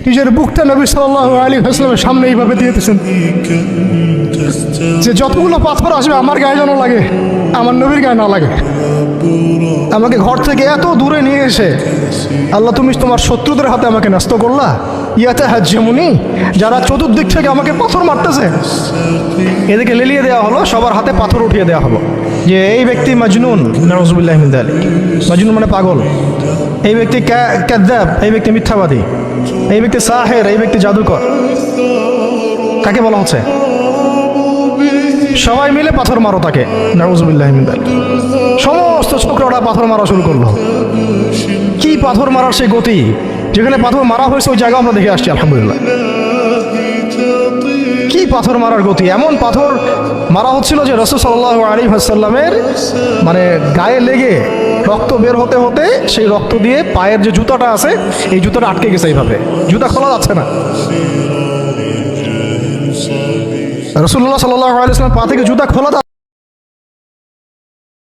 নিজের বুকটা নবী সাল্লাল্লাহু আলাইহি ওয়াসাল্লামের সামনে এইভাবে দিয়েছেন যে যতগুলো পাথর আসবে আমার গায়ে যেন লাগে, আমার নবীর গায়ে না লাগে। আমাকে ঘর থেকে এত দূরে নিয়ে এসে আল্লাহ তুমি তোমার শত্রুদের হাতে আমাকে ন্যস্ত করলা। ইয়াতে হাজ্জামুনি, যারা চতুর্দিক থেকে আমাকে পাথর মারতেছে এদিকে লেলিয়ে দেওয়া হলো, সবার হাতে পাথর উঠিয়ে দেওয়া হলো যে এই ব্যক্তি মাজনুন, নাউযুবিল্লাহি মিন যালিক। মাজনুন মানে পাগল, এই ব্যক্তি কাযযাব, এই ব্যক্তি মিথ্যাবাদী, এই ব্যক্তি সাহের, এই ব্যক্তি জাদুকর। কাকে বলা হচ্ছে? সবাই মিলে পাথর মারো তাকে, নাউযুবিল্লাহি মিন যালিক। সমস্ত ছোকরারা পাথর মারা শুরু করলো। কি পাথর মারার সেই গতি, যেখানে পাথর মারা হয়েছে ওই জায়গা আমরা দেখে আসছি আলহামদুলিল্লাহ। কি পাথর মারার গতি! এমন পাথর মারা হচ্ছিল যে রাসূল সাল্লাল্লাহু আলাইহি ওয়াসাল্লামের মানে গায়ে লেগে রক্ত বের হতে হতে সেই রক্ত দিয়ে পায়ের যে জুতাটা আছে এই জুতাটা আটকে গেছে, এইভাবে জুতা খোলা যাচ্ছে না। রাসূলুল্লাহ সাল্লাল্লাহু আলাইহি ওয়াসাল্লাম পা থেকে জুতা খোলা